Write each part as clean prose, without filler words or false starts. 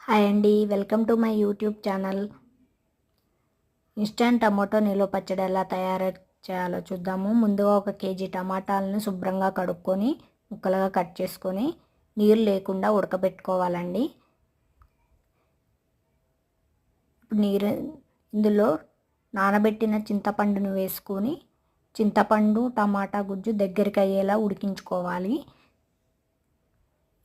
Hi అండి, welcome to my YouTube channel. Instant tomato నిల్వ పచ్చడి ఎలా తయారు చేయాలో చూద్దాము. ముందుగా 1 కేజీ టమాటాలను శుభ్రంగా కడుక్కొని ముక్కలుగా కట్ చేసుకొని నీరు లేకుండా ఉడకబెట్టుకోవాలండి. ఇప్పుడు ఇందులో నానబెట్టిన చింతపండును వేసుకొని చింతపండు టమాటా గుజ్జు దగ్గరికి అయ్యేలా ఉడికించుకోవాలి.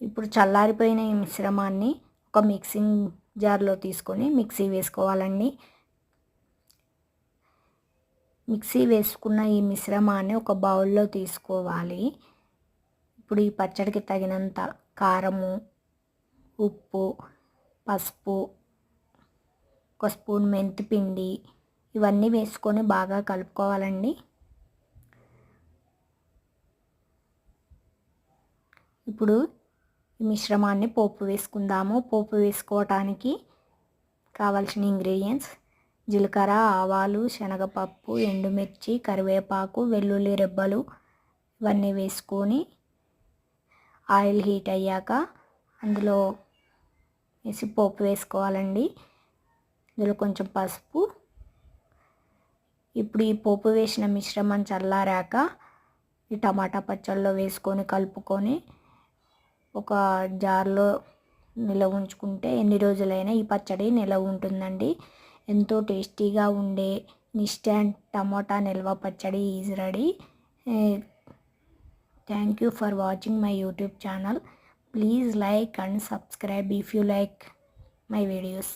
ఇప్పుడు చల్లారిపోయిన ఈ మిశ్రమాన్ని ఒక మిక్సింగ్ జార్లో తీసుకొని మిక్సీ వేసుకోవాలండి. మిక్సీ వేసుకున్న ఈ మిశ్రమాన్ని ఒక బౌల్లో తీసుకోవాలి. ఇప్పుడు ఈ పచ్చడికి తగినంత కారము, ఉప్పు, పసుపు, 1 స్పూన్ మెంతిపిండి ఇవన్నీ వేసుకొని బాగా కలుపుకోవాలండి. ఇప్పుడు ఈ మిశ్రమాన్ని పోపు వేసుకుందాము. పోపు వేసుకోవటానికి కావాల్సిన ఇంగ్రీడియంట్స్: జీలకర్ర, ఆవాలు, శనగపప్పు, ఎండుమిర్చి, కరివేపాకు, వెల్లుల్లి రెబ్బలు ఇవన్నీ వేసుకొని ఆయిల్ హీట్ అయ్యాక అందులో వేసి పోపు వేసుకోవాలండి. ఇందులో కొంచెం పసుపు. ఇప్పుడు ఈ పోపు వేసిన మిశ్రమం చల్లారాక ఈ టమాటా పచ్చళ్ళలో వేసుకొని కలుపుకొని ఒక జార్లో నిల్వ ఉంచుకుంటే ఎన్ని రోజులైనా ఈ పచ్చడి నిల్వ ఉంటుందండి. ఎంతో టేస్టీగా ఉండే ఇన్స్టంట్ టమాటా నిల్వ పచ్చడి is ready. Thank you for watching my YouTube channel. Please like and subscribe if you like my videos.